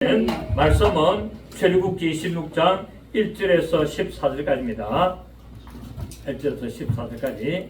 말씀은 출애굽기 26장 1절에서 14절까지입니다. 1절에서 14절까지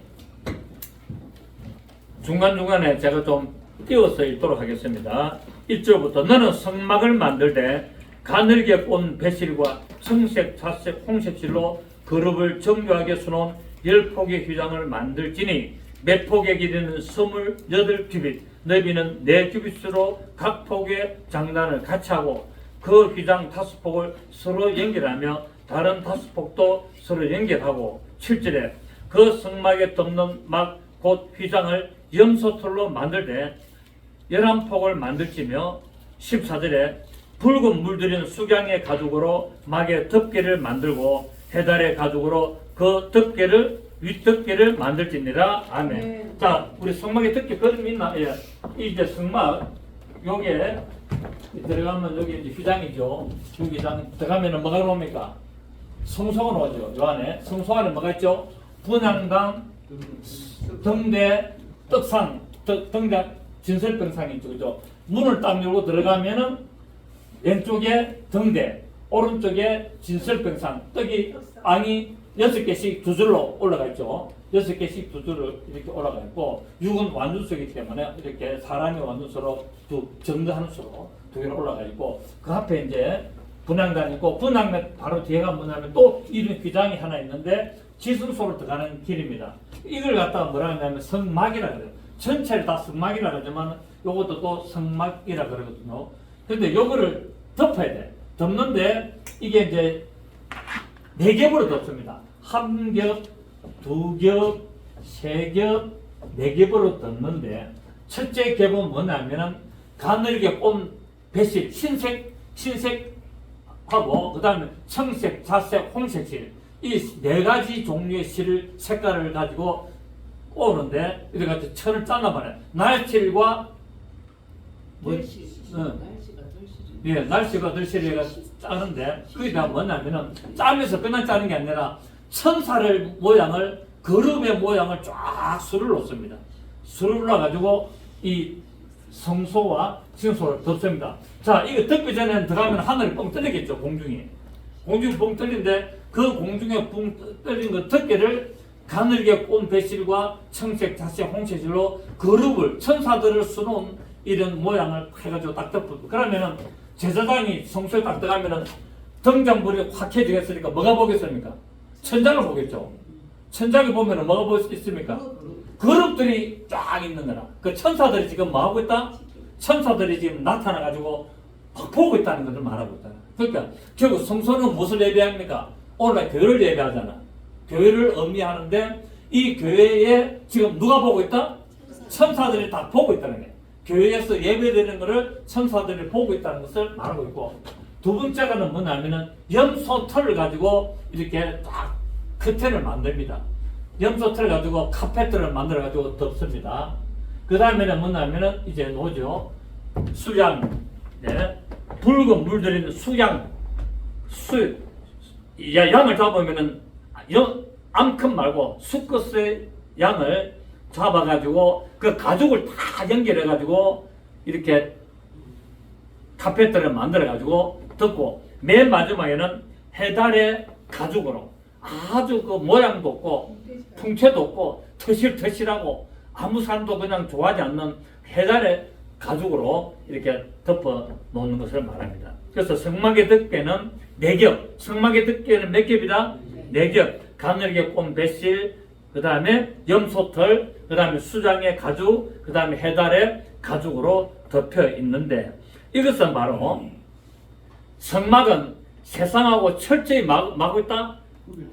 중간중간에 제가 좀 띄워서 읽도록 하겠습니다. 1절부터 너는 성막을 만들 때 가늘게 꼰 배실과 청색, 자색, 홍색실로 그룹을 정교하게 수놓은 10폭의 휘장을 만들지니 몇 폭의 길이는 28규빗, 너비는 4규빗으로 각 폭의 장단을 같이 하고 그 휘장 5폭을 서로 연결하며 다른 5폭도 서로 연결하고 7절에 그 성막에 덮는 막 곧 휘장을 염소털로 만들 때 11폭을 만들지며 14절에 붉은 물들인 수경의 가죽으로 막의 덮개를 만들고 해달의 가죽으로 그 윗덮개를 만들지니라. 아멘. 네. 자, 우리 성막에 덮개 그림 있나? 예. 이제 성막 요게 들어가면 여기 이제 휘장이죠. 여기 휘장 들어가면은 뭐가 나옵니까? 성소가 나오죠. 요 안에 성소 안에 뭐가 있죠? 분향당, 등대, 떡상, 등대 진설병상이 있죠. 그죠? 문을 딱 열고 들어가면은 왼쪽에 등대, 오른쪽에 진설병상, 떡이 앙이 6개씩 두 줄로 올라가 있죠. 6개씩 두 줄로 이렇게 올라가 있고 6은 완전수이기 때문에 이렇게 사람이 완전수로 정리하는 수로 두 개로 올라가 있고 그 앞에 이제 분향단이 있고 분향단 바로 뒤에가 뭐냐면 또 이런 휘장이 하나 있는데 지승소로 들어가는 길입니다. 이걸 갖다가 뭐라 하냐면 성막이라 그래요. 전체를 다 성막이라 그러지만 요것도 또 성막이라 그러거든요. 근데 요거를 덮어야 돼. 덮는데 이게 이제 4겹으로 덮습니다. 1겹, 2겹, 3겹, 4겹으로 덮는데 첫째 겹은 뭐냐면은 가늘게 꼰 배실, 흰색하고 그 다음에 청색, 자색, 홍색 실 이 4가지 종류의 실 색깔을 가지고 오는데 이렇게 천을 짜놔버려요. 날실과 날씨가 덜실이가 짜는데 그게 다 뭐냐면은 짜면서 그냥 짜는 게 아니라 천사를 모양을 그룹의 모양을 쫙 수를 놓습니다. 수를 놓아가지고 이 성소와 징소를 덮습니다. 자, 이거 덮기 전에 들어가면 하늘이 뻥 뚫리겠죠. 공중이 뻥 뚫린데 그 공중에 뻥 뚫린 그 덮개를 가늘게 꼰 배실과 청색, 자색, 홍색실로 그룹을 천사들을 수놓은 이런 모양을 해가지고 딱 덮고 그러면은 제사장이 성소에 딱 들어가면은 등잔불이 확 켜지겠으니까 뭐가 보겠습니까? 천장을 보겠죠. 천장을 보면은 뭐가 볼 수 있습니까? 그룹들이 쫙 있는 거라. 그 천사들이 지금 뭐 하고 있다? 천사들이 지금 나타나가지고 보고 있다는 것을 말하고 있다. 그러니까 결국 성소는 무엇을 예배합니까? 오늘날 교회를 예배하잖아. 교회를 의미하는데 이 교회에 지금 누가 보고 있다? 천사들이 다 보고 있다는 거예요. 교회에서 예배드리는 것을 천사들이 보고 있다는 것을 말하고 있고 두 번째가는 뭐냐면은 염소털을 가지고 이렇게 딱 커튼을 만듭니다. 염소털을 가지고 카페트를 만들어 가지고 덮습니다. 그 다음에는 뭐냐면은 이제 노죠. 수양, 네. 붉은 물들인 수양, 양을 잡으면은 암컷 말고 수컷의 양을 잡아가지고 그 가죽을 다 연결해가지고 이렇게 카페트를 만들어가지고 덮고 맨 마지막에는 해달의 가죽으로 아주 그 모양도 없고 풍채도 없고 터실터실하고 아무 사람도 그냥 좋아하지 않는 해달의 가죽으로 이렇게 덮어 놓는 것을 말합니다. 그래서 성막의 덮개는 4겹, 성막의 덮개는 몇 겹이다? 4겹, 가늘게 꼰 배실, 그 다음에 염소털, 그 다음에 수장의 가죽, 그 다음에 해달의 가죽으로 덮여 있는데 이것은 바로 성막은 세상하고 철저히 막고 있다?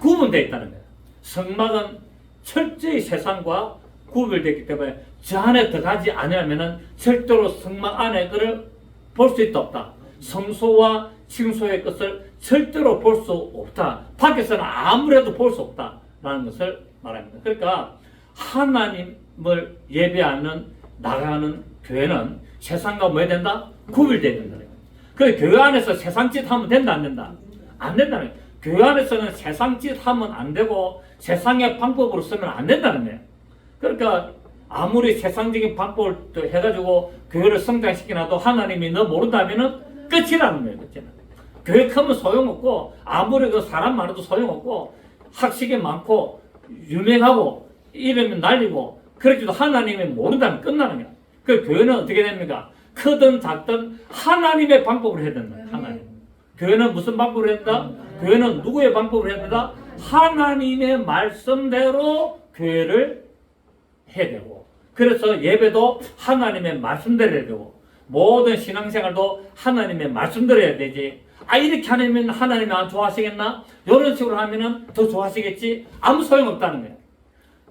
구분되어 있다는 거예요. 성막은 철저히 세상과 구별되기 때문에 저 안에 들어가지 않으면 절대로 성막 안에 그를 볼 수 있다 없다. 성소와 징소의 것을 절대로 볼 수 없다. 밖에서는 아무래도 볼 수 없다라는 것을 말합니다. 그러니까 하나님을 예배하는 나가는 교회는 세상과 뭐 해야 된다? 구별되어야 된다. 그 교회 안에서 세상 짓 하면 된다 안 된다? 안 된다는 거예요. 교회 안에서는 세상 짓 하면 안 되고 세상의 방법으로 쓰면 안 된다는 거예요. 그러니까 아무리 세상적인 방법을 해가지고 교회를 성장시키나도 하나님이 너 모른다면은 끝이라는 거예요. 끝이는. 교회 크면 소용없고 아무리 그 사람 많아도 소용없고 학식이 많고 유명하고 이름이 날리고 그렇지도 하나님이 모른다면 끝나는 거야. 그 교회는 어떻게 됩니까? 크든 작든 하나님의 방법으로 해야 된다. 하나님. 교회는 무슨 방법으로 해야 된다? 교회는 누구의 방법으로 해야 된다? 하나님의 말씀대로 교회를 해야 되고, 그래서 예배도 하나님의 말씀대로 해야 되고, 모든 신앙생활도 하나님의 말씀대로 해야 되지. 이렇게 하면 하나님이 안 좋아하시겠나? 이런 식으로 하면은 더 좋아하시겠지? 아무 소용없다는 거예요.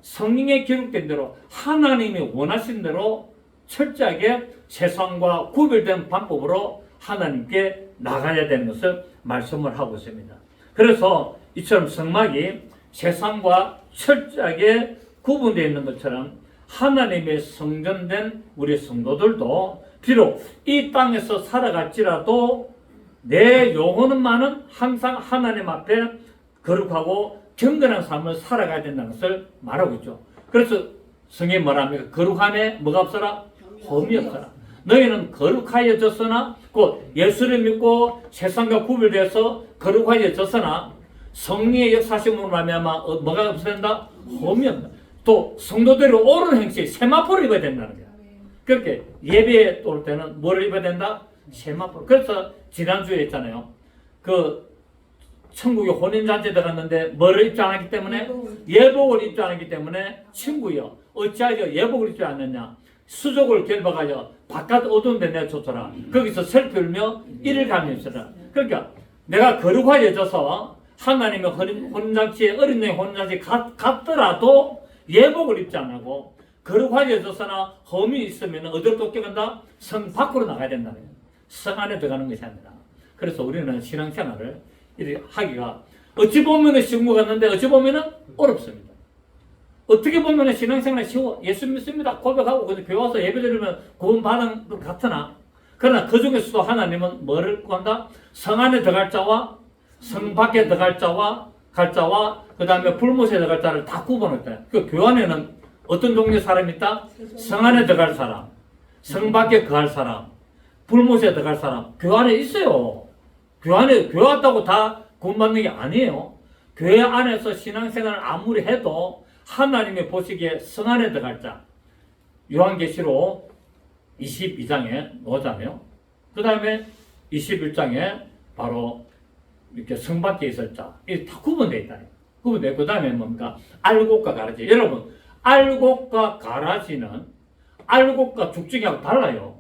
성경에 기록된 대로 하나님이 원하신 대로 철저하게 세상과 구별된 방법으로 하나님께 나가야 되는 것을 말씀을 하고 있습니다. 그래서 이처럼 성막이 세상과 철저하게 구분되어 있는 것처럼 하나님의 성전된 우리 성도들도 비록 이 땅에서 살아갈지라도 내 영혼만은 항상 하나님 앞에 거룩하고 경건한 삶을 살아가야 된다는 것을 말하고 있죠. 그래서 성경이 뭐랍니까? 거룩함에 뭐가 없어라? 흠이 없어라. 너희는 거룩하여졌으나 곧 예수를 믿고 세상과 구별되어서 거룩하여졌으나 성령의 역사심으로 말미암아 뭐가 없어야 된다? 흠이 없다. 또 성도들이 옳은 행실 세마포를 입어야 된다는 거야. 그렇게 예배에 올 때는 뭐를 입어야 된다? 세마포. 그래서 지난주에 했잖아요. 그 천국에 혼인잔치에 들어갔는데 뭐를 입지 않았기 때문에? 예복을 입지 않았기 때문에 친구여 어찌하여 예복을 입지 않느냐? 수족을 결박하여 바깥 어두운 데 내쫓아라. 거기서 슬피 울며 이를 감입시라. 그러니까 내가 거룩하여져서 하나님의 혼인잔치에 어린 양의 혼인잔치에 갔더라도 예복을 입지 않고 거룩하여져서나 흠이 있으면 어디로 쫓겨간다? 성 밖으로 나가야 된다는 거예요. 성 안에 들어가는 것이 아니라. 그래서 우리는 신앙생활을 이렇게 하기가 어찌 보면 쉬운 것 같는데 어찌 보면 어렵습니다. 어떻게 보면 신앙생활이 쉬워. 예수 믿습니다. 고백하고 근데 교회 와서 예배 드리면 구원 받은 것 같으나 그러나 그 중에서도 하나님은 뭐를 구한다? 성 안에 들어갈 자와 성 밖에 들어갈 자와 갈 자와 그 다음에 불못에 들어갈 자를 다 구분했다. 그 교회 안에는 어떤 종류의 사람이 있다? 성 안에 들어갈 사람, 성 밖에 거할 사람, 불못에 들어갈 사람. 교회 안에 있어요. 교회 안에 교회 왔다고 다 구원받는 게 아니에요. 교회 안에서 신앙생활을 아무리 해도 하나님이 보시기에 성 안에 들어갈 자. 요한계시록 22장에 노자네요. 그 다음에 21장에 바로 이렇게 성 밖에 있을 자. 이게 다 구분되어 있다. 구분되어 있고, 그 다음에 뭡니까? 알곡과 가라지. 여러분, 알곡과 가라지는 알곡과 죽정이하고 달라요.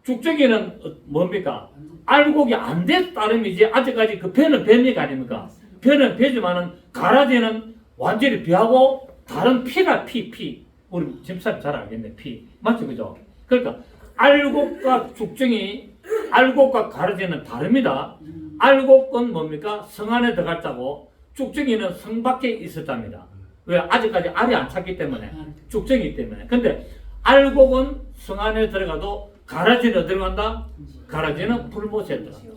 죽정이는 뭡니까? 알곡이 안 돼 따름이지 아직까지 그 벼는 벼니까 아닙니까? 벼는 벼지만은 가라지는 완전히 벼하고 다른 피라 피. 우리 집사님 잘 알겠네. 피. 맞죠? 그죠? 그러니까 알곡과 죽정이 알곡과 가라지는 다릅니다. 알곡은 뭡니까? 성 안에 들어갈 자고 죽정이는 성 밖에 있을 자입니다. 왜? 아직까지 알이 안 찼기 때문에. 죽정이기 때문에. 근데 알곡은 성 안에 들어가도 가라지는 들어간다? 가라지는 불못에 들어간다.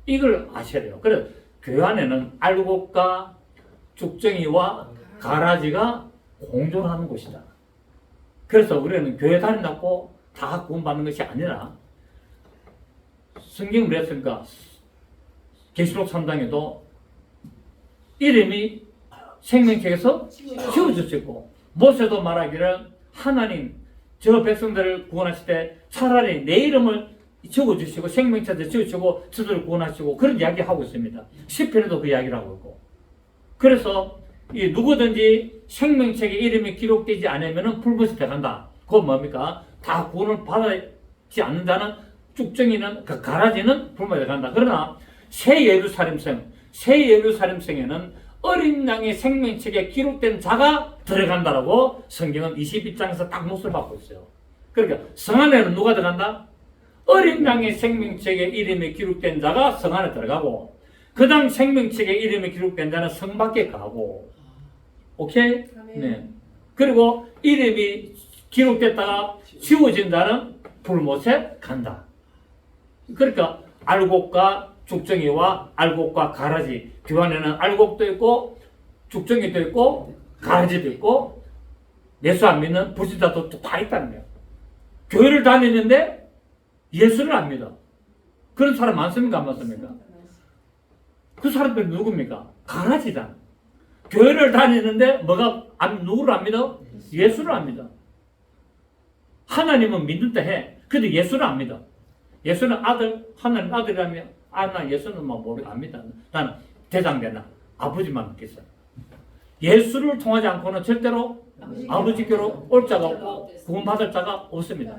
이걸 아셔야 돼요. 그래서 교회 안에는 알곡과 죽정이와 가라지가 공존하는 곳이다. 그래서 우리는 교회 다닌다고 다 구원받는 것이 아니라 성경을 했으니까 계시록 3장에도 이름이 생명책에서 지워졌고 모세도 말하기를 하나님 저 백성들을 구원하실 때 차라리 내 이름을 적어주시고 생명책에 적어주시고 저들을 구원하시고 그런 이야기 하고 있습니다. 시편에도 그 이야기를 하고 있고. 그래서 이 누구든지 생명책에 이름이 기록되지 않으면 불못에 들어간다. 그건 뭡니까? 다 구원을 받지 않는 자는 쭉정이는 그 가라지는 불못에 들어간다. 그러나 새 예루살렘성에는 어린 양의 생명책에 기록된 자가 들어간다라고 성경은 22장에서 딱 못을 받고 있어요. 그러니까 성 안에는 누가 들어간다? 어린 양의 생명책에 이름이 기록된 자가 성 안에 들어가고 그 다음 생명책에 이름이 기록된 자는 성 밖에 가고. 오케이? 네. 그리고 이름이 기록됐다가 지워진 자는 불못에 간다. 그러니까 알곡과 죽정이와 알곡과 가라지. 교회 안에는 알곡도 있고 죽정이도 있고 가라지도 있고 예수 안 믿는 불신자도 다 있다는 거예요. 교회를 다니는데 예수를 안 믿어. 그런 사람 많습니까? 안 많습니까? 그 사람들은 누굽니까? 가라지다. 교회를 다니는데 누구를 안 믿어? 예수를 안 믿어. 하나님은 믿는다 해. 근데 예수를 안 믿어. 예수는 하나님 아들이라면, 나 예수는 안 믿어. 나는 대장되나 아버지만 믿겠어. 예수를 통하지 않고는 절대로 아버지께로 올 자가 없고 구원받을 자가 없습니다.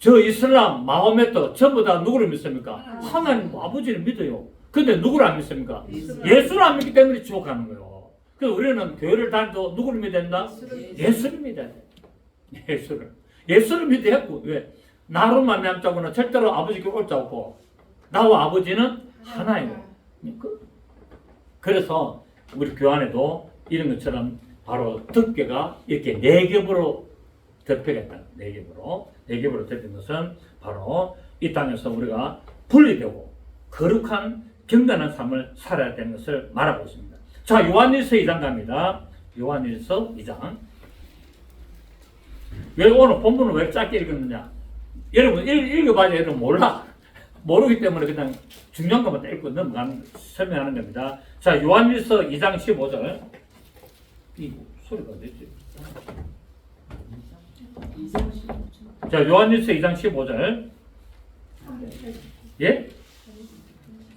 저 이슬람, 마호메트 전부 다 누구를 믿습니까? 하나님 아버지를 믿어요. 근데 누구를 안 믿습니까? 예수를 안 믿기 때문에 지옥 가는 거예요. 그래서 우리는 교회를 다니도 누구를 믿어야 된다? 예수를 믿어야 돼. 예수를 믿어야 했고, 왜? 나로 만남자고는 절대로 아버지께로 올 자 없고, 나와 아버지는 하나예요. 그래서 우리 교환에도 이런 것처럼 바로 덮개가 이렇게 네 겹으로 덮여겠다. 네 겹으로 덮인 것은 바로 이 땅에서 우리가 분리되고 거룩한 경건한 삶을 살아야 되는 것을 말하고 있습니다. 자, 요한일서 2장 갑니다. 요한일서 2장. 왜 오늘 본문을 왜 짧게 읽었느냐? 여러분 읽어봐야 여러분 몰라. 모르기 때문에 그냥 중요한 것만 읽고 설명하는 겁니다. 자, 요한일서 2장 15절. 이 소리가 어딨지? 자, 요한일서 2장 15절. 예?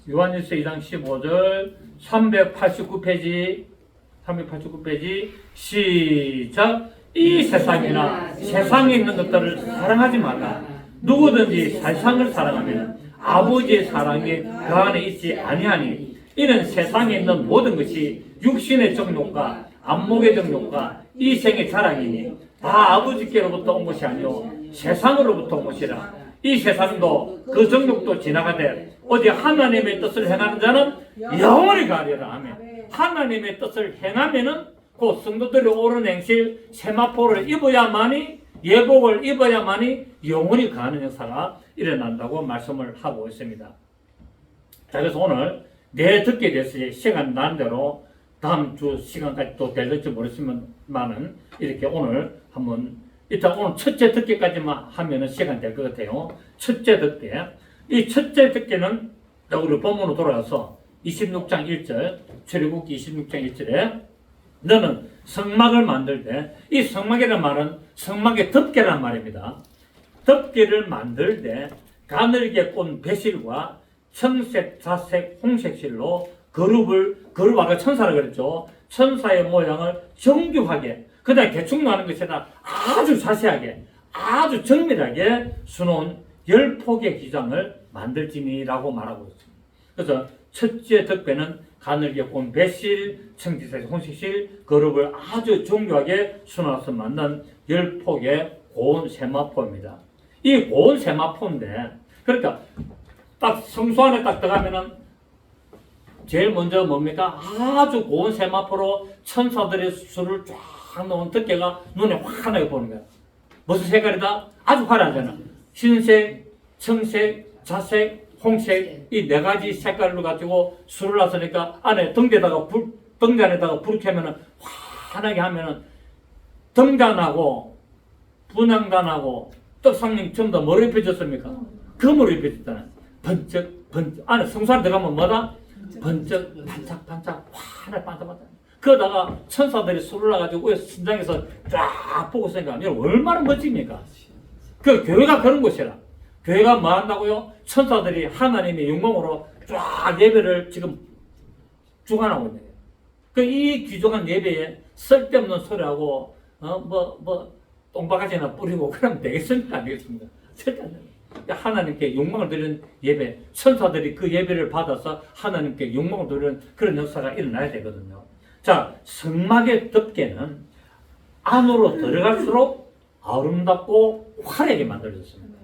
요한일서 2장 15절 389페이지 시작. 이 세상이나 세상에 있는 것들을 사랑하지 말라. 누구든지 세상을 사랑하면 아버지의 사랑이 그 안에 있지 아니하니 이는 세상에 있는 모든 것이 육신의 정욕과 안목의 정욕과 이 생의 자랑이니 다 아버지께로부터 온 것이 아니요 세상으로부터 온 것이라. 이 세상도 그 정욕도 지나가되 어디 하나님의 뜻을 행하는 자는 영원히 가리라. 아멘. 하나님의 뜻을 행하면은 그 성도들이 옳은 행실 세마포를 입어야만이, 예복을 입어야만이 영원히 가는 역사가 일어난다고 말씀을 하고 있습니다. 자, 그래서 오늘 내 듣게 됐을 시간 나는 대로 다음 주 시간까지 또 될지 모르겠지만은 이렇게 오늘 한번 일단 오늘 첫째 듣기까지만 하면은 시간 될 것 같아요. 첫째 듣기. 이 첫째 듣기는 우리 본문으로 돌아가서 26장 1절, 출애굽기 26장 1절에 너는 성막을 만들 때, 이 성막이라는 말은 성막의 덮개란 말입니다. 덮개를 만들 때 가늘게 꼰 배실과 청색, 자색, 홍색 실로 그룹 아까 천사라 그랬죠. 천사의 모양을 정교하게, 그다음 대충 나는 것이나 아주 자세하게, 아주 정밀하게 수놓은 10폭의 기장을 만들지니라고 말하고 있습니다. 그래서 첫째 덮개는 가늘게 꼰 배실, 청지색, 홍색실, 그룹을 아주 정교하게 수놓아서 만든 10폭의 고운 세마포입니다. 이 고운 세마포인데, 그러니까 딱 성소 안에 딱 들어가면은 제일 먼저 뭡니까? 아주 고운 세마포로 천사들의 수를 쫙 놓은 덮개가 눈에 환하게 보는 거야. 무슨 색깔이다? 아주 화려하잖아. 흰색, 청색, 자색, 홍색, 이 네 가지 색깔로 가지고 술을 놨으니까 안에 등잔에다가 불을 켜면은 환하게 하면은 등잔하고 분향단하고 떡상님 전부 다 뭐로 입혀졌습니까? 금으로 입혀졌잖아요. 번쩍, 안에 성소 안에 들어가면 뭐다? 번쩍, 반짝반짝, 환하게 반짝반짝. 그러다가 천사들이 술을 놔가지고 신장에서 쫙 보고 있으니까 얼마나 멋집니까? 그 교회가 그런 곳이라. 교회가 뭐 한다고요? 천사들이 하나님의 영광으로 쫙 예배를 지금 주관하고 있는 거예요. 이 귀중한 예배에 쓸데없는 소리하고 똥바가지나 뿌리고 그러면 되겠습니까? 안 되겠습니까? 절대 안 됩니다. 하나님께 영광을 드리는 예배, 천사들이 그 예배를 받아서 하나님께 영광을 드리는 그런 역사가 일어나야 되거든요. 자, 성막의 덮개는 안으로 들어갈수록 아름답고 화려하게 만들어졌습니다.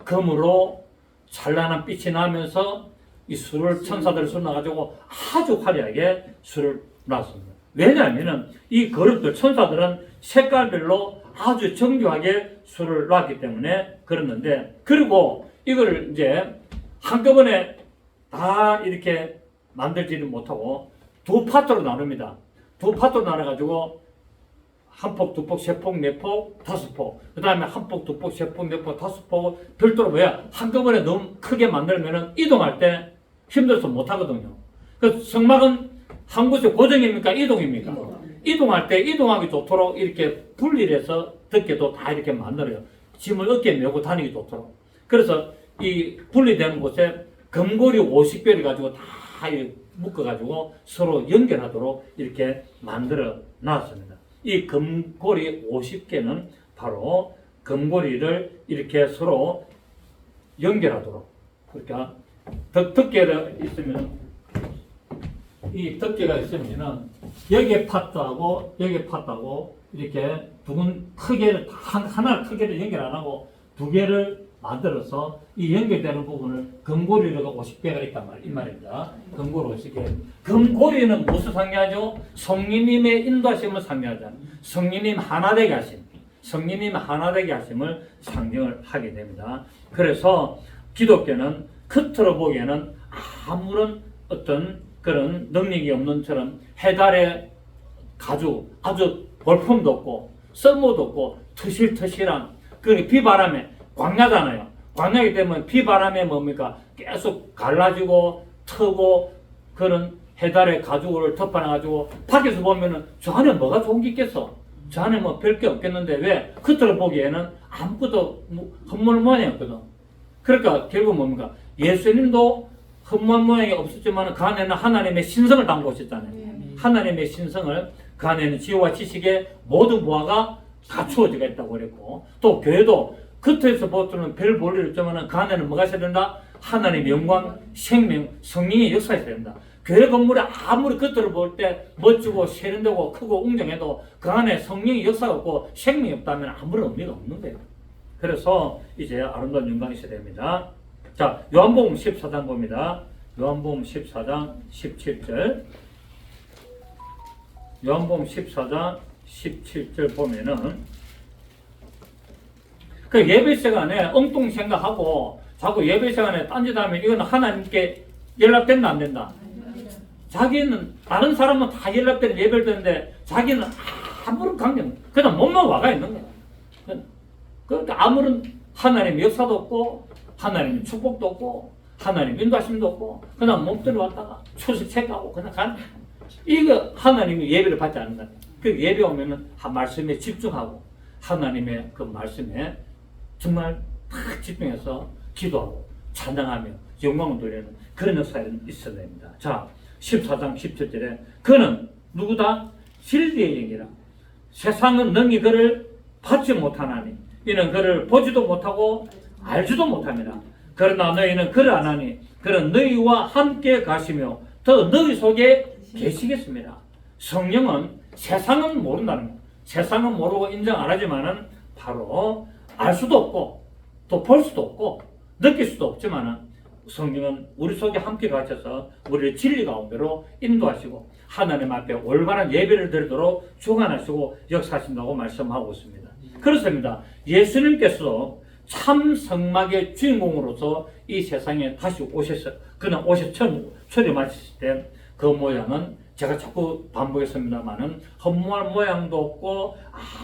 금으로 찬란한 빛이 나면서 이 천사들을 술 놔가지고 아주 화려하게 술을 놨습니다. 왜냐하면 이 그룹들 천사들은 색깔별로 아주 정교하게 술을 놨기 때문에 그랬는데, 그리고 이걸 이제 한꺼번에 다 이렇게 만들지는 못하고 두 파트로 나눕니다. 두 파트로 나눠가지고 한 폭, 두 폭, 세 폭, 네 폭, 다섯 폭. 그 다음에 한 폭, 두 폭, 세 폭, 네 폭, 다섯 폭. 별도로 뭐야? 한꺼번에 너무 크게 만들면은 이동할 때 힘들어서 못 하거든요. 그 성막은 한 곳에 고정입니까? 이동입니까? 이동할 때 이동하기 좋도록 이렇게 분리를 해서 덮개도 다 이렇게 만들어요. 짐을 어깨에 메고 다니기 좋도록. 그래서 이 분리되는 곳에 금고리 50개를 가지고 다 묶어가지고 서로 연결하도록 이렇게 만들어 놨습니다. 이 금고리 50개는 바로 금고리를 이렇게 서로 연결하도록. 그러니까 덮개가 있으면, 이 덮개가 있으면은 여기에 파트하고 여기에 파트하고 이렇게 두 군 크게를 하나를 크게를 연결 안 하고 두 개를 만들어서 이 연결되는 부분을 금고리가 50개가 있단 이 말입니다. 금고리 50개. 금고리는 무엇을 상징하죠? 성령님의 인도하심을 상징하잖아요. 성령님 하나되게 하심. 성령님 하나되게 하심을 상징을 하게 됩니다. 그래서 기독교는 겉으로 보기에는 아무런 어떤 그런 능력이 없는 처럼 해달의 가죽, 아주 볼품도 없고 쓸모도 없고 터실터실한 그 비바람에 광야잖아요. 광야이기 때문에 비바람에 뭡니까? 계속 갈라지고 트고 그런 해달의 가죽을 덮어놔가지고 밖에서 보면은 저 안에 뭐가 좋은 게 있겠어? 저 안에 뭐 별 게 없겠는데 왜? 겉으로 보기에는 아무것도 헛물 모양이었거든. 그러니까 결국 뭡니까? 예수님도 헛물 모양이 없었지만 그 안에는 하나님의 신성을 담고 있었잖아요. 하나님의 신성을 그 안에는 지혜와 지식의 모든 보화가 갖추어져 있다고 그랬고, 또 교회도 겉에서 보통은 별 볼일 없지만 그 안에는 뭐가 있어야 된다? 하나님의 영광, 생명, 성령의 역사가 있어야 된다. 교회 건물이 아무리 겉으로 볼 때 멋지고 세련되고 크고 웅장해도 그 안에 성령의 역사가 없고 생명이 없다면 아무런 의미가 없는 거예요. 그래서 이제 아름다운 영광이 있어야 됩니다. 자, 요한복음 14장 봅니다. 요한복음 14장 17절. 요한복음 14장 17절 보면은 그 예배 시간에 엉뚱 생각하고 자꾸 예배 시간에 딴짓하면 이거는 하나님께 연락된다 안 된다. 자기는 다른 사람은 다 연락되는 예배를 드는데 자기는 아무런 관계 없는 그냥 몸만 와가 있는 거야. 그러니까 아무런 하나님의 역사도 없고 하나님의 축복도 없고 하나님의 인도하심도 없고 그냥 몸대로 왔다가 초식 체크하고 그냥 가는 거야. 이거 하나님의 예배를 받지 않는다. 그 예배 오면은 말씀에 집중하고 하나님의 그 말씀에 정말 딱 집중해서 기도하고 찬양하며 영광을 돌리는 그런 역사가 있어야 됩니다. 자, 14장 17절에 그는 누구다? 진리의 영이라. 세상은 능히 그를 받지 못하나니 이는 그를 보지도 못하고 알지도 못합니다. 그러나 너희는 그를 아나니 그는 너희와 함께 가시며 더 너희 속에 계시겠습니다. 성령은 세상은 모른다는 거예요. 세상은 모르고 인정 안 하지만은 바로 알 수도 없고 또 볼 수도 없고 느낄 수도 없지만은 성령은 우리 속에 함께 가셔서 우리를 진리 가운데로 인도하시고 하나님 앞에 올바른 예배를 드리도록 주관하시고 역사하신다고 말씀하고 있습니다. 그렇습니다. 예수님께서 참 성막의 주인공으로서 이 세상에 다시 오셨어요. 그는 초림하실 때 그 모양은 제가 자꾸 반복했습니다만은 헛무할 모양도 없고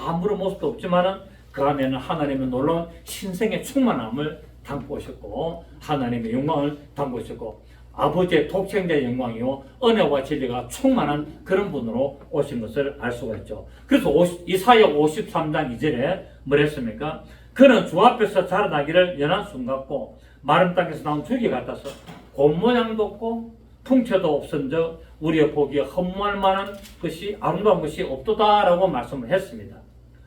아무런 모습도 없지만은 그 안에는 하나님의 놀라운 신성의 충만함을 담고 오셨고 하나님의 영광을 담고 오셨고 아버지의 독생자의 영광이요 은혜와 진리가 충만한 그런 분으로 오신 것을 알 수가 있죠. 그래서 이사야 53장 2절에 뭐랬습니까? 그는 주 앞에서 자라나기를 연한 순 같고 마른 땅에서 나온 줄기 같아서 곰 모양도 없고 풍채도 없은즉 우리의 보기에 헛무할 만한 것이 아름다운 것이 없도다라고 말씀을 했습니다.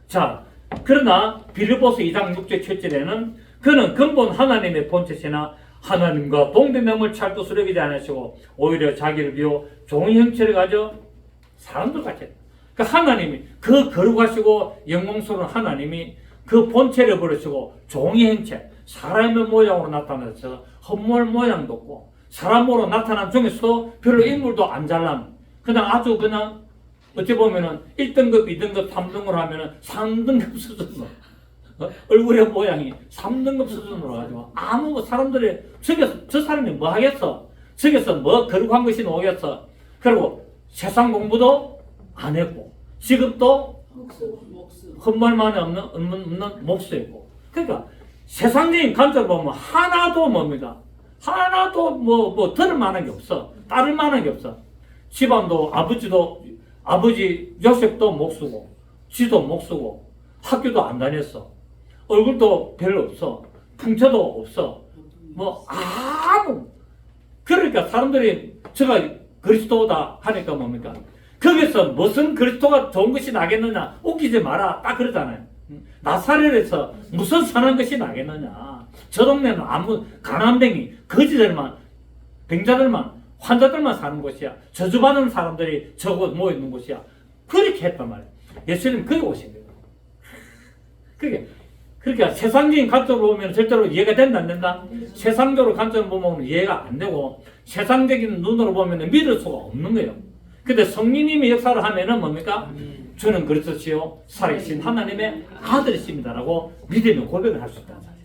자, 그러나 빌립보서 2장 6절 7절에는 그는 근본 하나님의 본체시나 하나님과 동대명을 찰 것으로 여기지 않으시고 오히려 자기를 비워 종의 형체를 가져 사람들 같이 그러니까 하나님이 그 거룩하시고 영광스러운 하나님이 그 본체를 버리시고 종의 형체 사람의 모양으로 나타나서 헛물 모양도 없고 사람으로 나타난 중에서도 별로 인물도 안 잘난 그냥 아주 그냥 어찌 보면은 1등급, 2등급, 3등급으로 하면은 3등급 수준으로 얼굴의 모양이 3등급 수준으로 가지고 아무 사람들이 저기서 저 사람이 뭐 하겠어? 저기서 뭐 거룩한 것이 나오겠어? 그리고 세상 공부도 안 했고 직업도 헛말만에 없는 목수이고. 그러니까 세상적인 관점으로 보면 하나도 뭡니까? 하나도 뭐 들을 만한 게 없어. 따를 만한 게 없어. 집안도 아버지 요셉도 목수고, 지도 목수고, 학교도 안 다녔어. 얼굴도 별로 없어. 풍채도 없어. 뭐 아무. 그러니까 사람들이 제가 그리스도다 하니까 뭡니까? 거기서 무슨 그리스도가 좋은 것이 나겠느냐? 웃기지 마라. 딱 그러잖아요. 나사렛에서 무슨 선한 것이 나겠느냐? 저 동네는 아무 가난뱅이, 거지들만, 병자들만, 환자들만 사는 곳이야. 저주받는 사람들이 저곳 모여있는 곳이야. 그렇게 했단 말이에요. 예수님 거기 오신 거예요. 그러니까 세상적인 관점으로 보면 절대로 이해가 된다 안 된다? 세상적으로 관점으로 보면 이해가 안 되고 세상적인 눈으로 보면 믿을 수가 없는 거예요. 근데 성령님이 역사를 하면은 뭡니까? 주는 그리스도시요 살아계신 하나님의 아들이십니다라고 믿으며 고백을 할 수 있다는 사실.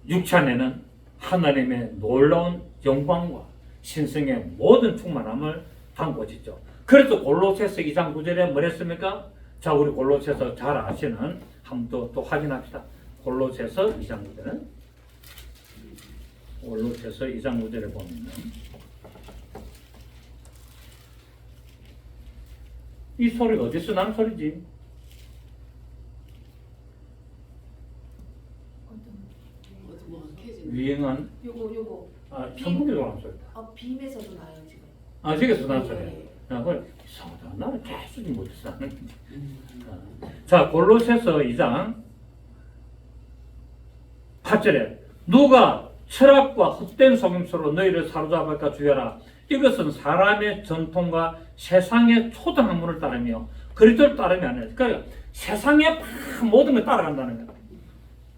육체 안에는 하나님의 놀라운 영광과 신성의 모든 충만함을 담고 있죠. 그래서 골로새서 2장 9절에 뭐랬습니까? 자, 우리 골로새서 잘 아시는 한번 또 확인합시다. 골로새서 2장 9절은 골로새서 2장 9절에 보면은 이 소리가 어디서 나는 소리지? 유행한 요거 천국에서 나는 소리다. 빔에서도 나요 지금. 저기서 나는 소리야. 그걸 이상하다. 나는 계속 못했어. 자, 골로새서 2장 8절에 누가 철학과 헛된 속임수로 너희를 사로잡을까 주의하라. 이것은 사람의 전통과 세상의 초등학문을 따르며 그리스도를 따르면 안 해요. 그러니까 세상의 모든 걸 따라간다는 거예요.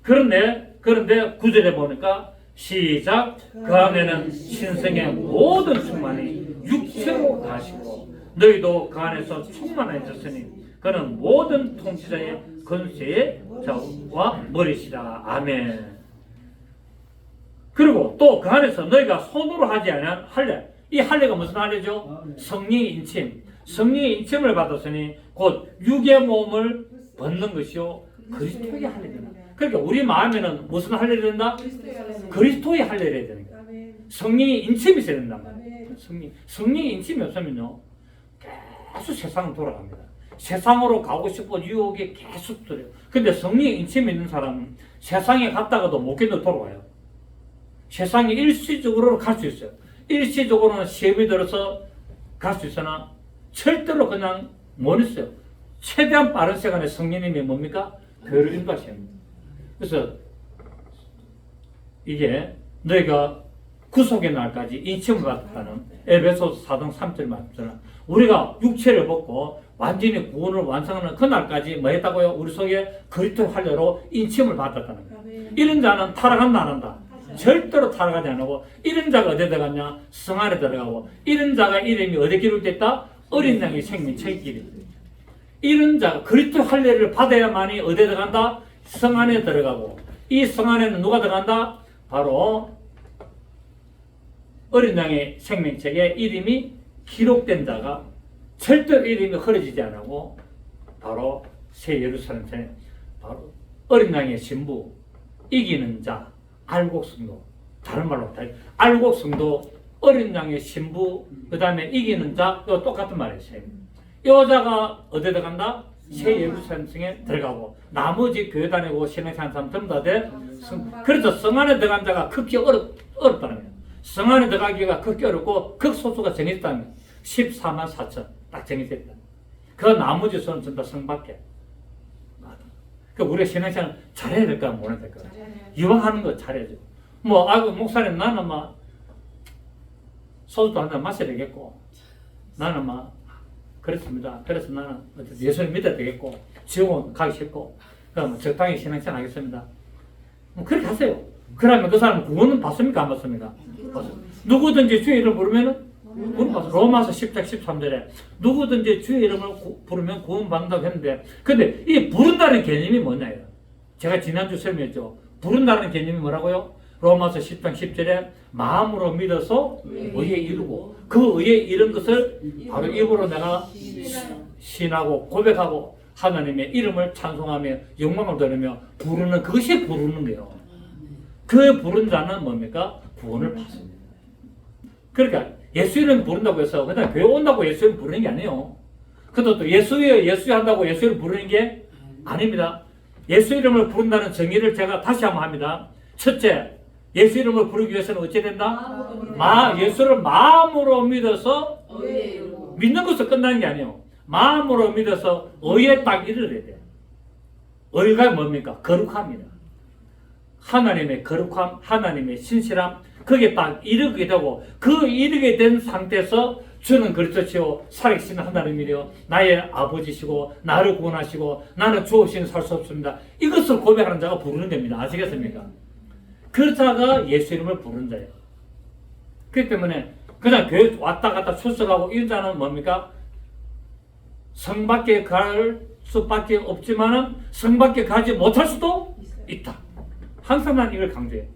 그런데 9절에 보니까 시작. 그 안에는 신성의 모든 충만이 육체로 가시고 너희도 그 안에서 충만해졌으니 그는 모든 통치자의 권세의 좌우와 머리시라. 아멘. 그리고 또 그 안에서 너희가 손으로 하지 않은 할례. 이 할례가 무슨 할례죠? 성령의 인침. 성령의 인침을 받았으니 곧 육의 몸을 벗는 것이요 그리스도의 할례잖아. 그러니까 우리 마음에는 무슨 할례를 된다? 그리스도의 할례를 해야 되는 거야. 성령의 인침이 있어야 된단 말이야. 성령의 인침이 없으면요 계속 세상으로 돌아갑니다. 세상으로 가고 싶은 유혹이 계속 들어요. 근데 성령의 인침이 있는 사람은 세상에 갔다가도 못 견뎌 돌아와요. 세상에 일시적으로 갈 수 있어요. 일시적으로는 시험이 들어서 갈 수 있으나 절대로 그냥 못 있어요. 최대한 빠른 시간에 성령님이 뭡니까? 교회를 인도하셔야 합니다. 그래서 이게 너희가 구속의 날까지 인침을 받았다는 에베소서 4장 3절 말씀처럼 우리가 육체를 벗고 완전히 구원을 완성하는 그 날까지 뭐 했다고요? 우리 속에 그리스도의 할례로 인침을 받았다는 거예요. 이런 자는 타락한다 안 한다? 절대로 타락하지 않고 이런 자가 어디에 들어갔냐? 성 안에 들어가고 이런 자가 이름이 어디에 기록됐다? 어린 양의 생명책에 기록됐다. 이런 자가 그리스도 할례를 받아야만이 어디에 들어간다? 성 안에 들어가고 이 성 안에는 누가 들어간다? 바로 어린 양의 생명책에 이름이 기록된 자가 절대로 이름이 흐려지지 않고 바로 새 예루살렘에 바로 어린 양의 신부 이기는 자 알곡성도 다른 말로 알곡성도 어린 양의 신부 그 다음에 이기는 자 이거 똑같은 말이에요. 여자가 어디에 들어간다? 새 예루살렘 성에 들어가고 나머지 교회 다니고 신앙생활 사람 전부 다 돼. 그래서 성 안에 들어간 자가 극히 어렵다는 거예요. 성 안에 들어가기가 극히 어렵고 극소수가 정해졌다는 거예요. 14만 4천 딱 정해졌다. 그 나머지 수는 전부 다 성 밖에. 그러니까 우리가 신앙생활 잘해야 될까 못해야 될까? 이왕하는 거 잘해야죠. 목사님 나는 소주도 한잔 마셔야 되겠고 나는 그렇습니다. 그래서 나는 예수님 믿어야 되겠고 지옥은 가기 싫고 그럼 적당히 신앙생활 하겠습니다. 그렇게 하세요. 그러면 그 사람은 구원은 받습니까? 안 받습니까? 누구든지 주의 이름을 부르면 구원 받습니다. 로마서 10장 13절에 누구든지 주의 이름을 부르면 구원 받는다고 했는데 근데 이 부른다는 개념이 뭐냐요? 제가 지난주 설명했죠. 부른다는 개념이 뭐라고요? 로마서 10장 10절에 마음으로 믿어서 의에 이루고 그 의에 이른 것을 바로 입으로 내가 신하고 고백하고 하나님의 이름을 찬송하며 영광을 돌리며 부르는 그것이 부르는 거예요. 그 부른 자는 뭡니까? 구원을 받습니다. 그러니까 예수 이름 부른다고 해서 그냥 교회 온다고 예수 이름 부르는 게 아니에요. 그것도 또 예수여 예수 한다고 예수 이름 부르는 게 아닙니다. 예수 이름을 부른다는 정의를 제가 다시 한번 합니다. 첫째, 예수 이름을 부르기 위해서는 어찌 된다? 예수를 마음으로 믿어서 믿는 것으로 끝나는 게 아니에요. 마음으로 믿어서 의에 딱 이르러야 돼요. 의가 뭡니까? 거룩함이다. 하나님의 거룩함, 하나님의 신실함, 거기에 딱 이르게 되고 그 이르게 된 상태에서 주는 그리스도시요 살아계신 하나님이요 나의 아버지시고 나를 구원하시고 나는 주 없이는 살 수 없습니다. 이것을 고백하는 자가 부르는 겁니다. 아시겠습니까? 그 자가 예수 이름을 부르는 자예요. 그렇기 때문에 그냥 교회 왔다 갔다 출석하고 이런 자는 뭡니까? 성 밖에 갈 수밖에 없지만은 성 밖에 가지 못할 수도 있다. 항상 난 이걸 강조해요.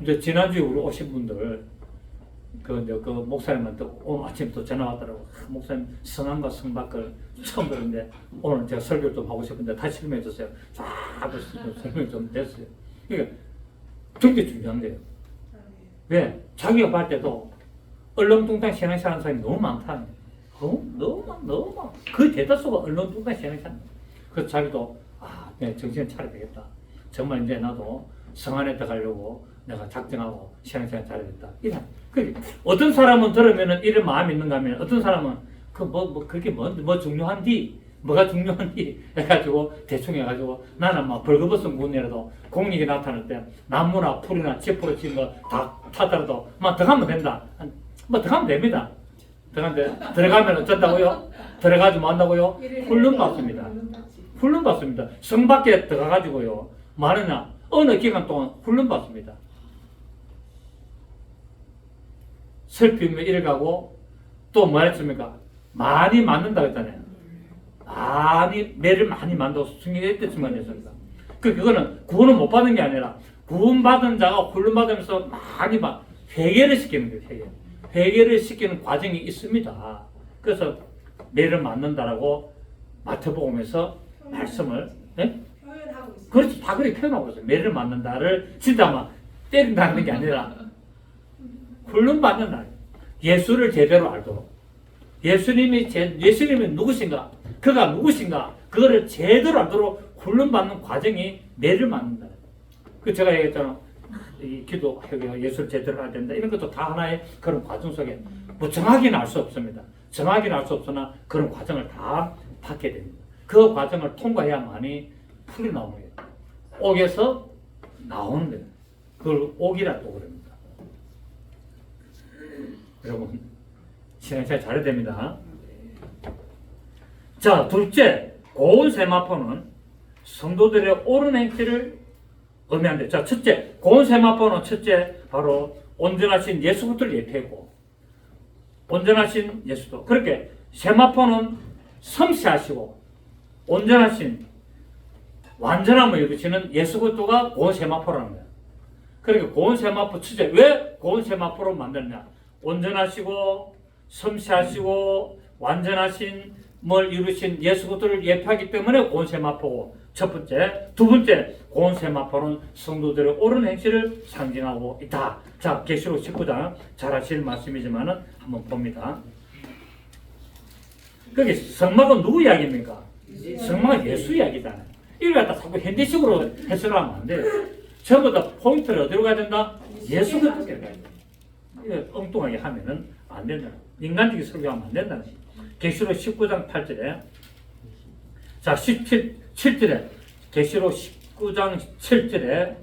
이제 지난주에 우리 오신 분들 그 목사님한테 오늘 아침부터 전화 왔더라고. 목사님 성안과 성 밖을 처음 들었는데 오늘 제가 설교 좀 하고 싶은데 다시 설명해 주세요. 쫙 설명 좀 됐어요. 그러니까 되게 중요한 거예요. 왜? 자기가 볼 때도 얼렁뚱땅 신앙생활 하는 사람이 너무 많다. 너무 많아. 그 대다수가 얼렁뚱땅 신앙생활. 그래서 자기도 내 정신을 차려야 되겠다. 정말 이제 나도 성안에 들어가려고 내가 작정하고 신앙생활 잘하겠다. 이런. 어떤 사람은 들으면은 이런 마음이 있는가 하면 어떤 사람은 그게 뭐 중요한디? 뭐가 중요한디? 해가지고 대충 해가지고 나는 막 벌거벗은 군이라도 공익이 나타날 때 나무나 풀이나 지푸로 친 거 다 타더라도 막 들어가면 된다. 뭐 들어가면 됩니다. 들어가면 어쩐다고요? 들어가지 못한다고요? 훈련 받습니다. 훈련 받습니다. 성 밖에 들어가가지고요. 말하냐? 어느 기간 동안 훈련 받습니다. 살피며 이래가고 또 뭐 했습니까? 많이 맞는다고 했잖아요. 매를 많이 만들고 승리했 때쯤만 했습니다. 그거는 구원을 못 받은 게 아니라 구원받은 자가 훈련받으면서 많이 회개를 시키는 거예요. 회개를 시키는 과정이 있습니다. 그래서 매를 맞는다라고 마태복음에서 말씀을 표현하고 있어요. 그렇지, 다 그렇게 표현하고 있어요. 매를 맞는다를 진짜 막 때린다는 게 아니라 훈련받는다. 예수를 제대로 알도록. 예수님이 누구신가? 그가 누구신가? 그거를 제대로 알도록 훈련받는 과정이 매를 맞는다. 제가 얘기했잖아. 이 기도, 예수를 제대로 알아야 된다. 이런 것도 다 하나의 그런 과정 속에 뭐 정확히는 알 수 없습니다. 정확히는 알 수 없으나 그런 과정을 다 받게 됩니다. 그 과정을 통과해야만이 풀이 나오는 거예요. 옥에서 나오는 거예요. 그걸 옥이라고 그럽니다. 여러분, 신앙생활 잘해야 됩니다. 자, 둘째, 고운 세마포는 성도들의 옳은 행실을 의미한다. 자, 첫째, 고운 세마포는 바로 온전하신 예수 그리스도를 예표하고 온전하신 예수도. 그렇게 세마포는 섬세하시고 온전하신 완전함을 이루시는 예수 그리스도가 고운 세마포라는 거야. 그러니까 고운 세마포 첫째, 왜 고운 세마포로 만드느냐? 온전하시고 섬세하시고 완전하신 뭘 이루신 예수 그리스도를 예표하기 때문에 고운 세마포고 첫 번째. 두 번째, 고운 세마포는 성도들의 옳은 행실을 상징하고 있다. 자, 계시록 19장 잘 아실 말씀이지만은 한번 봅니다. 거기 성막은 누구 이야기입니까? 성막은 예수 이야기잖아요. 이걸 갖다 자꾸 현대식으로 해석하면 안 돼요. 전부 다 포인트를 어디로 가야 된다? 예수 그리스도에 가야 된다. 이거 엉뚱하게 하면은 안 된다. 인간적인 설교하면 안 된다. 계시록 19장 8절에 자 7절에 계시록 19장 7절에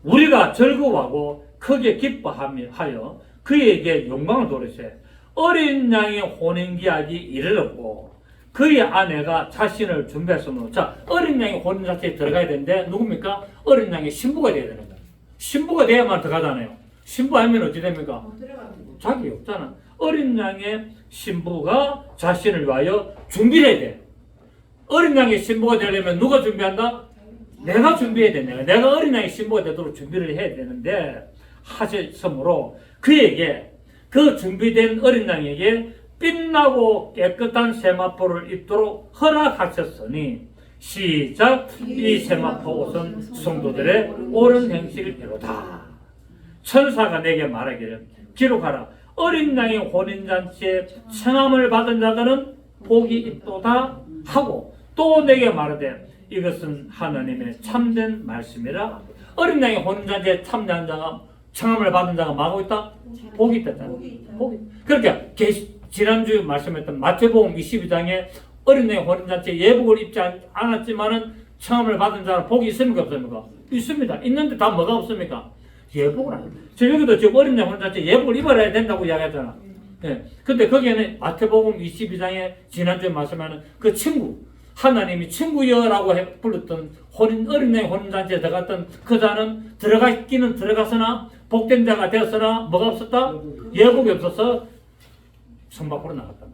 우리가 즐거워하고 크게 기뻐하여 그에게 영광을 돌리세 어린 양의 혼인기약이 이르렀고 그의 아내가 자신을 준비했으므로 자 어린 양의 혼인 자체에 들어가야 되는데 누굽니까? 어린 양의 신부가 되어야 되는 거야. 신부가 돼야만 들어가잖아요. 신부 아니면 어찌 됩니까? 자격이 없잖아. 어린 양의 신부가 자신을 위하여 준비를 해야 돼. 어린 양의 신부가 되려면 누가 준비한다? 내가 준비해야 되냐. 내가 어린아이 신부가 되도록 준비를 해야 되는데 하셨으므로 그에게 그 준비된 어린양에게 빛나고 깨끗한 세마포를 입도록 허락하셨으니 시작. 이 세마포 옷은 성도들의 옳은 행실이로다. 천사가 내게 말하기를 기록하라. 어린 양의 혼인잔치에 청함을 받은 자들은 복이 있도다 하고 또 내게 말하되 이것은 하나님의 참된 말씀이라. 어린 양의 혼인잔치에 참여한 자가 청함을 받은 자가 뭐하고 있다? 복이 있다. 복이. 그러니까 지난주에 말씀했던 마태복음 22장에 어린 양의 혼인잔치에 예복을 입지 않았지만은 청함을 받은 자는 복이 있습니까 없습니까? 있습니다. 있는데 다 뭐가 없습니까? 예복을 안 합니다. 저희도 지금 어린 양 혼인잔치에 예복을 입어야 된다고 이야기하잖아. 예. 근데 거기에는 마태복음 22장에 지난주에 말씀하는 그 친구, 하나님이 친구여라고 불렀던 어린 양의 혼인잔치에 들어갔던 그 자는 들어가기는 들어갔으나 복된 자가 되었으나 뭐가 없었다? 예복이 없어서 성 밖으로 나갔단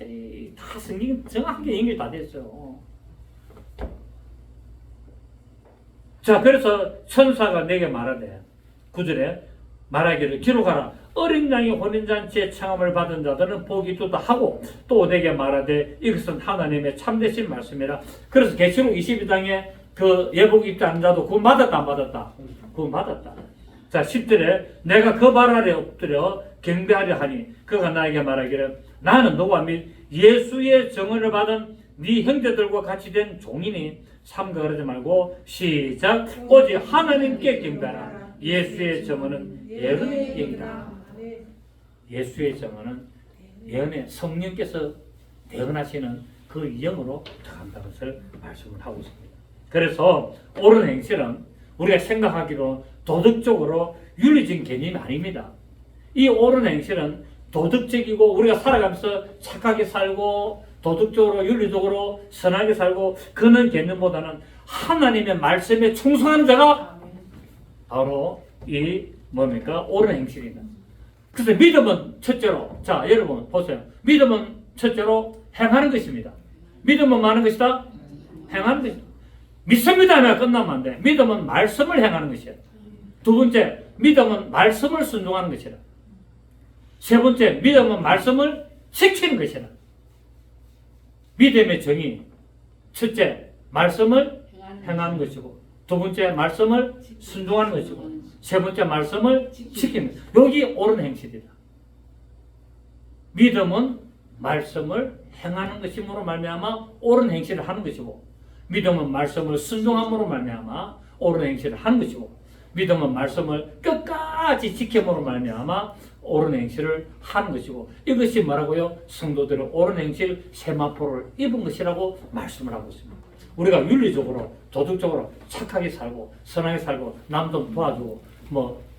말이야. 다 성경 정확하게 연결 다 됐어요. 자, 그래서 천사가 내게 말하되 9절에 말하기를 기록하라. 어린 양이 혼인잔치에 청함을 받은 자들은 복이 있도다 하고 또 내게 말하되 이것은 하나님의 참되신 말씀이라. 그래서 계시록 22장에 그 예복 입지 않은 자도 그거 받았다 안 받았다? 그거 받았다. 자, 10절에 내가 그 발 아래 엎드려 경배하려 하니 그가 나에게 말하기를 나는 너와 및 예수의 정언을 받은 네 형제들과 같이 된 종이니 삼가 그러지 말고 시작. 오직 하나님께 경배하라. 예수의 정언은 예언의 영이다. 예수의 정언은 예언의 성령께서 대언하시는 그 영으로 들어간다는 것을 말씀을 하고 있습니다. 그래서 옳은 행실은 우리가 생각하기로 도덕적으로 윤리적인 개념이 아닙니다. 이 옳은 행실은 도덕적이고 우리가 살아가면서 착하게 살고 도덕적으로 윤리적으로 선하게 살고 그런 개념보다는 하나님의 말씀에 충성하는 자가 바로 이 뭡니까? 옳은 행실입니다. 그래서 믿음은 첫째로, 자 여러분 보세요. 믿음은 첫째로 행하는 것입니다. 믿음은 뭐 하는 것이다? 행하는 것이다. 믿습니다 하면 끝나면 안 돼. 믿음은 말씀을 행하는 것이야. 두 번째, 믿음은 말씀을 순종하는 것이다. 세 번째, 믿음은 말씀을 지키는 것이다. 믿음의 정의, 첫째, 말씀을 행하는 것이고, 두 번째, 말씀을 순종하는 것이고, 세 번째, 말씀을 지키는 것. 여기 옳은 행실이다. 믿음은 말씀을 행하는 것임으로 말미암아 옳은 행실을 하는 것이고, 믿음은 말씀을 순종함으로 말미암아 옳은 행실을 하는 것이고, 믿음은 말씀을 끝까지 지킴으로 말미암아 옳은 행실을 하는 것이고, 이것이 뭐라고요? 성도들의 옳은 행실 세마포를 입은 것이라고 말씀을 하고 있습니다. 우리가 윤리적으로 도덕적으로 착하게 살고 선하게 살고 남도 도와주고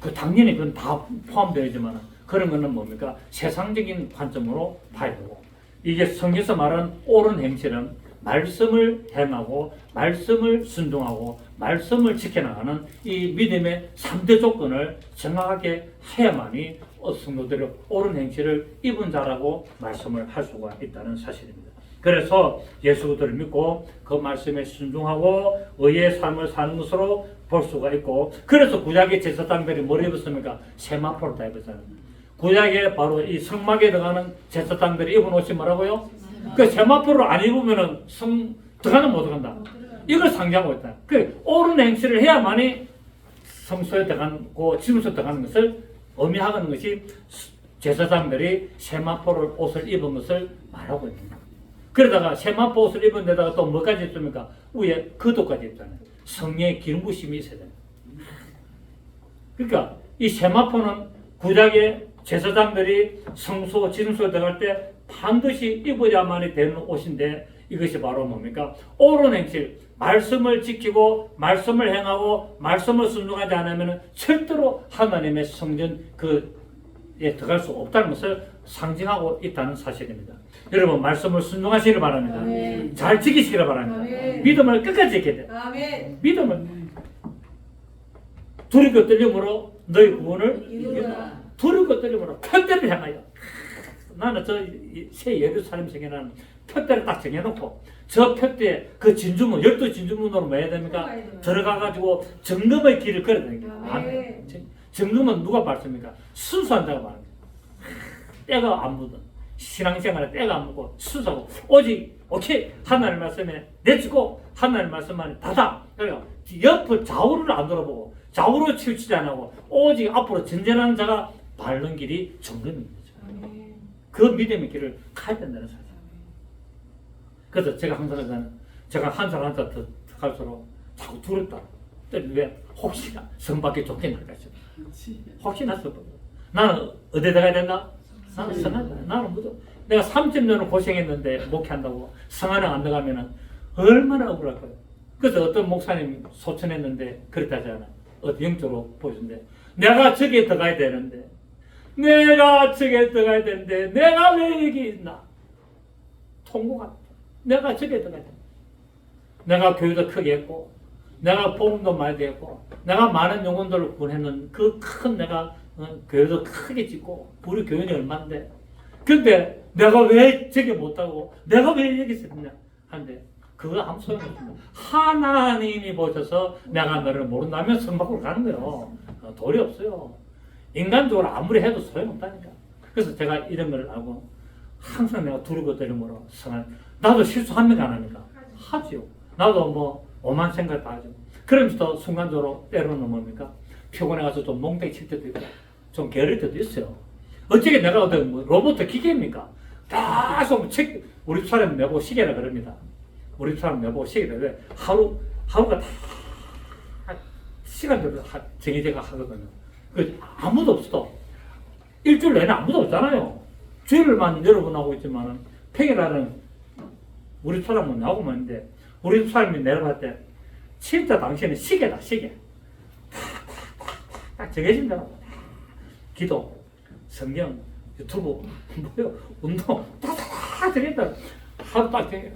그 당연히 그건 다 포함되어있지만 그런 거는 뭡니까? 세상적인 관점으로 봐야 되고, 이게 성경에서 말하는 옳은 행실은 말씀을 행하고 말씀을 순종하고 말씀을 지켜나가는 이 믿음의 3대 조건을 정확하게 해야만이 성도들의 옳은 행실을 입은 자라고 말씀을 할 수가 있다는 사실입니다. 그래서 예수를 믿고 그 말씀에 순종하고 의의 삶을 사는 것으로 볼 수가 있고, 그래서 구약의 제사장들이 뭘 입었습니까? 세마포를 다 입었잖아요. 구약에 바로 이 성막에 들어가는 제사장들이 입은 옷이 뭐라고요? 그 세마포를 안 입으면은 들어가는 못 들어간다. 이걸 상징하고 있다. 그 옳은 행실을 해야만이 성소에 들어가고 지금서 들어가는 것을 의미하는 것이 제사장들이 세마포를 옷을 입은 것을 말하고 있는 거예요. 그러다가 세마포 옷을 입은 데다가 또 뭐까지 입습니까? 위에 겉옷까지 입잖아요. 성령의 기름 부심이 있어야 돼요. 그러니까 이 세마포는 구약의 제사장들이 성소, 지성소에 들어갈 때 반드시 입어야만이 되는 옷인데, 이것이 바로 뭡니까? 옳은 행실, 말씀을 지키고 말씀을 행하고 말씀을 순종하지 않으면 절대로 하나님의 성전 그에 들어갈 수 없다는 것을 상징하고 있다는 사실입니다. 여러분, 말씀을 순종하시길 바랍니다. 아멘. 잘 지키시길 바랍니다. 아멘. 믿음을 끝까지 지켜야 돼요. 아멘. 믿음을 두렵고 떨림으로 너희 구원을 두렵고 떨림으로 편대를 향하여. 나는 저 새 예루살렘 생겨나는 표대를 딱 정해놓고 저 표대에 그 진주문 12진주문으로 뭐 해야 됩니까? 들어가가지고 정금의 길을 걸어야 됩니까? 네. 정금은 누가 밟습니까? 순수한 자가 밟습니다. 때가 안 묻은 신앙생활에 때가 안 묻고 순수하고 오직 오케이 하나님 말씀에 내치고 하나님 말씀만 닫아. 그러니까 옆을 좌우를 안 돌아보고 좌우로 치우치지 않고 오직 앞으로 전진하는 자가 밟는 길이 정금입니다. 그 믿음의 길을 가야 된다는 사실. 그래서 제가 항상 하잖아요. 제가 한 살 한 살 더 갈수록 자꾸 두렵다. 왜? 혹시나 성 밖에 좋게 나갈까 싶어. 혹시나 성 나는 어디다 가야 된다? 나는 성안. 나는 뭐죠? 내가 30년을 고생했는데 목회한다고 성 안에 안 들어가면은 얼마나 억울할 거예요. 그래서 어떤 목사님 소천했는데 그랬다잖아. 어떤 영적으로 보여준대. 내가 저기에 들어가야 되는데 내가 저기에 들어가야 되는데 내가 왜 여기 있나? 통고가 내가 저기에 들어가야 돼. 내가 교회도 크게 했고 내가 복음도 많이 되었고 내가 많은 영혼들을 구원했는 그 큰 내가 교회도 크게 짓고 우리 교인이 얼마인데 근데 내가 왜 저기 못하고 내가 왜 여기 있었냐 하는데 그거 아무 소용없습니다. 하나님이 보셔서 내가 너를 모른다면 성 밖으로 가는 거예요. 도리 없어요. 인간적으로 아무리 해도 소용없다니까. 그래서 제가 이런 걸 알고 항상 내가 두르고 때리므로 성을 나도 실수 한 명 안 하니까 하지요. 나도 뭐 오만 생각 다 하죠. 그러면서 순간적으로 때로는 뭡니까? 피곤해 가서 좀 몽땅 칠 때도 있고 좀 게으를 때도 있어요. 어떻게 내가 어떤 뭐 로봇 기계입니까? 계속 책 우리 사람 내보고 시계라 그럽니다. 우리 사람 내보고 시계라 왜 하루가 다 시간대로 정해져가 하거든요. 그 아무도 없어도 일주일 내내 아무도 없잖아요. 주일만 여러분 하고 있지만은 평일날은 우리 사람은 나오고만 있는데 우리 사람이 내려갈 때 진짜 당신은 시계다 시계. 딱 정해진다. 기도, 성경, 유튜브, 뭐요, 운동 다 정했다. 하루 딱 정해.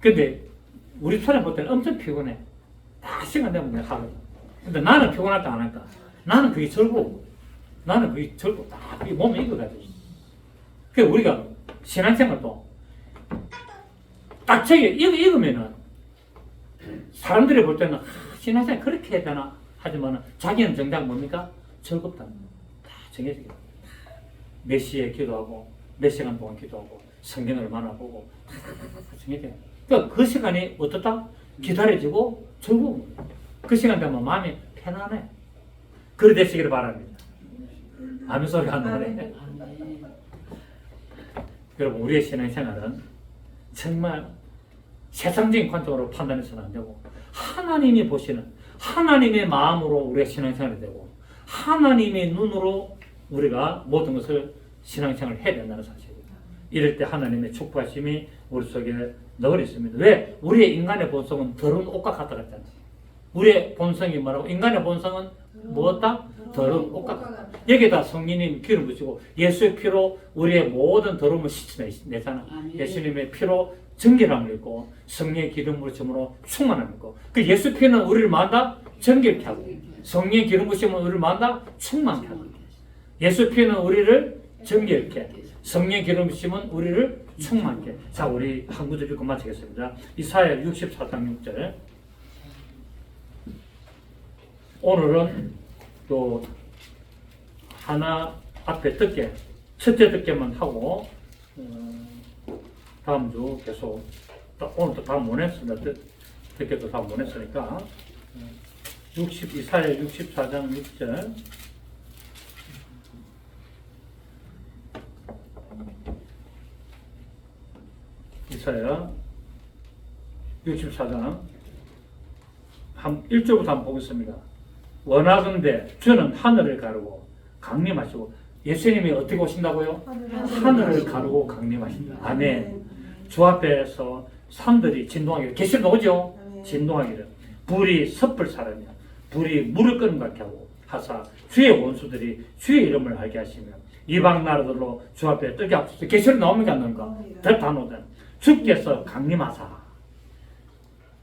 근데 우리 사람 볼 때는 엄청 피곤해. 다 시간 되면 내가 하거든. 근데 나는 피곤할까 안 할까? 나는 그게 즐거워. 나는 그게 즐거워. 다 그게 몸에 익어가지고. 그래서 우리가 신앙생활도 딱 저기 익으면은 사람들이 볼 때는 신앙생활 그렇게 해야 되나 하지만 자기는 정작 뭡니까? 즐겁다. 다 정해지게. 몇 시에 기도하고 몇 시간 동안 기도하고 성경을 만나보고 다 정해져요. 그러니까 그 시간이 어떻다? 기다려지고 즐거운 거예요. 그 시간 되면 마음이 편안해. 그래 되시기를 바랍니다. 아멘 소리 안 나네. 여러분 우리의 신앙생활은 정말 세상적인 관점으로 판단해서는 안 되고 하나님이 보시는 하나님의 마음으로 우리의 신앙생활이 되고 하나님의 눈으로 우리가 모든 것을 신앙생활을 해야 된다는 사실입니다. 이럴 때 하나님의 축복하심이 우리 속에 늘 있습니다. 왜? 우리의 인간의 본성은 더러운 옷과 같다 그랬잖아요. 우리의 본성이 뭐라고? 인간의 본성은 무엇다? 더러운 옷과 같다. 여기다 성령님 기름 부시고 예수의 피로 우리의 모든 더러움을 씻어내잖아. 예수님의 피로 정결함을 입고 성령의 기름 부심으로 충만함을 입고 그 예수 피는 우리를 만다 정결케 하고 성령의 기름 부심은 우리를 만다 충만케 하고 예수 피는 우리를 정결케 성령의 기름 부심은 우리를 충만케. 자 우리 한 구절 읽고 마치겠습니다. 이사야 64장 6절. 오늘은 또 하나 앞에 듣게 첫째 듣게만 하고 다음 주 계속 오늘도 다 못 했습니다. 듣게도 다 못 했으니까 이사야 64장 6절 이사야 64장 1절부터 한번 보겠습니다. 원하건대 주는 하늘을 가르고 강림하시고 예수님이 어떻게 오신다고요? 하늘을 가르고 강림하신다. 아멘. 주 앞에서 산들이 진동하기를 계시도 오죠? 진동하기를 불이 섣불 사르며 불이 물을 끓는 것 같게 하고 하사 주의 원수들이 주의 이름을 알게 하시며 이방 나라들로 주 앞에 뜨게 하소서. 계시로 나옵니까 안 나옵니까? 덜타노든 주께서 강림하사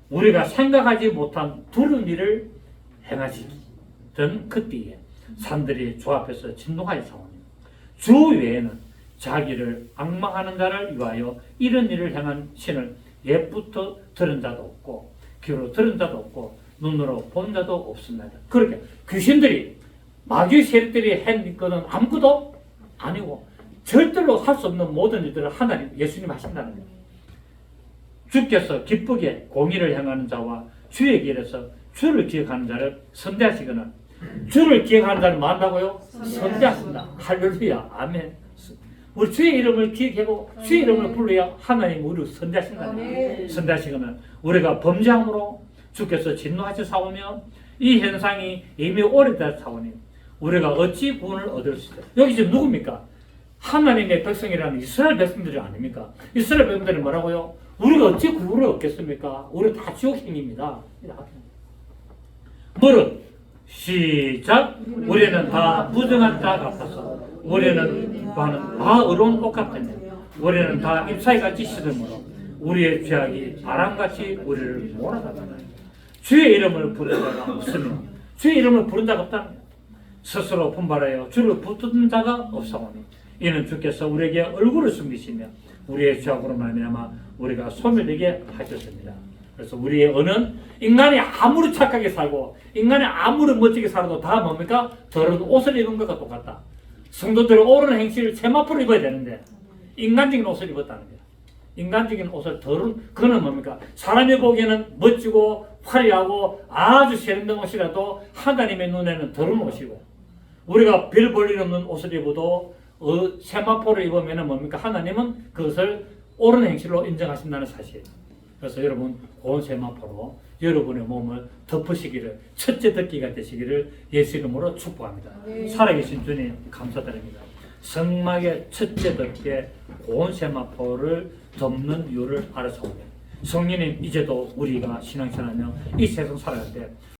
우리가 생각하지 못한 두려운 일을 행하시던 그때에 산들이 주 앞에서 진동하여 사오니 주 외에는 자기를 악망하는 자를 위하여 이런 일을 행한 신을 옛부터 들은 자도 없고 귀로 들은 자도 없고 눈으로 본 자도 없습니다. 그렇게 귀신들이 마귀 세력들이 한 것은 아무것도 아니고 절대로 할 수 없는 모든 일들을 하나님 예수님 하신다는 거예요. 주께서 기쁘게 공의를 행하는 자와 주의 길에서 주를 기억하는 자를 선대하시거나 주를 기억하는 자를 뭐 한다고요? 선대하신다. 할렐루야. 아멘. 우리 주의 이름을 기억하고 주의 이름을 불러야 하나님 우리를 선대하신다. 선대하시거나 우리가 범죄함으로 주께서 진노하시 사오며 이 현상이 이미 오래된 사오니 우리가 어찌 구원을 얻을 수 있다. 여기 지금 누굽니까? 하나님의 백성이라는 이스라엘 백성들이 아닙니까? 이스라엘 백성들이 뭐라고요? 우리가 어찌 구원을 얻겠습니까? 우리 다 지옥행입니다. 무릇 시작. 우리는 다 무정한 자 같아서 우리는 다 어려운 옷 같으며 우리는 다 잎사귀같이 시들므로 우리의 죄악이 바람같이 우리를 몰아가잖아요. 주의 이름을 부른 자가 없으며 주의 이름을 부른 자가 없다는 스스로 분발하여 주를 붙든 자가 없사오니 이는 주께서 우리에게 얼굴을 숨기시며 우리의 죄악으로 말미암아 우리가 소멸되게 하셨습니다. 그래서 우리의 언은 인간이 아무리 착하게 살고 인간이 아무리 멋지게 살아도 다 뭡니까? 더러운 옷을 입은 것과 똑같다. 성도들은 옳은 행실을 세마포로 입어야 되는데 인간적인 옷을 입었다는 거야. 인간적인 옷을 더러운 그거는 뭡니까? 사람이 보기에는 멋지고 화려하고 아주 세련된 옷이라도 하나님의 눈에는 더러운 옷이고 우리가 별 볼일 없는 옷을 입어도 세마포를 입으면 뭡니까? 하나님은 그것을 옳은 행실로 인정하신다는 사실. 그래서 여러분 고운 세마포로 여러분의 몸을 덮으시기를 첫째 덮기가 되시기를 예수 이름으로 축복합니다. 살아계신 주님 감사드립니다. 성막의 첫째 덮개 고운 세마포를 덮는 이유를 알아서오며 성령님 이제도 우리가 신앙생활하며 이 세상 살아갈 때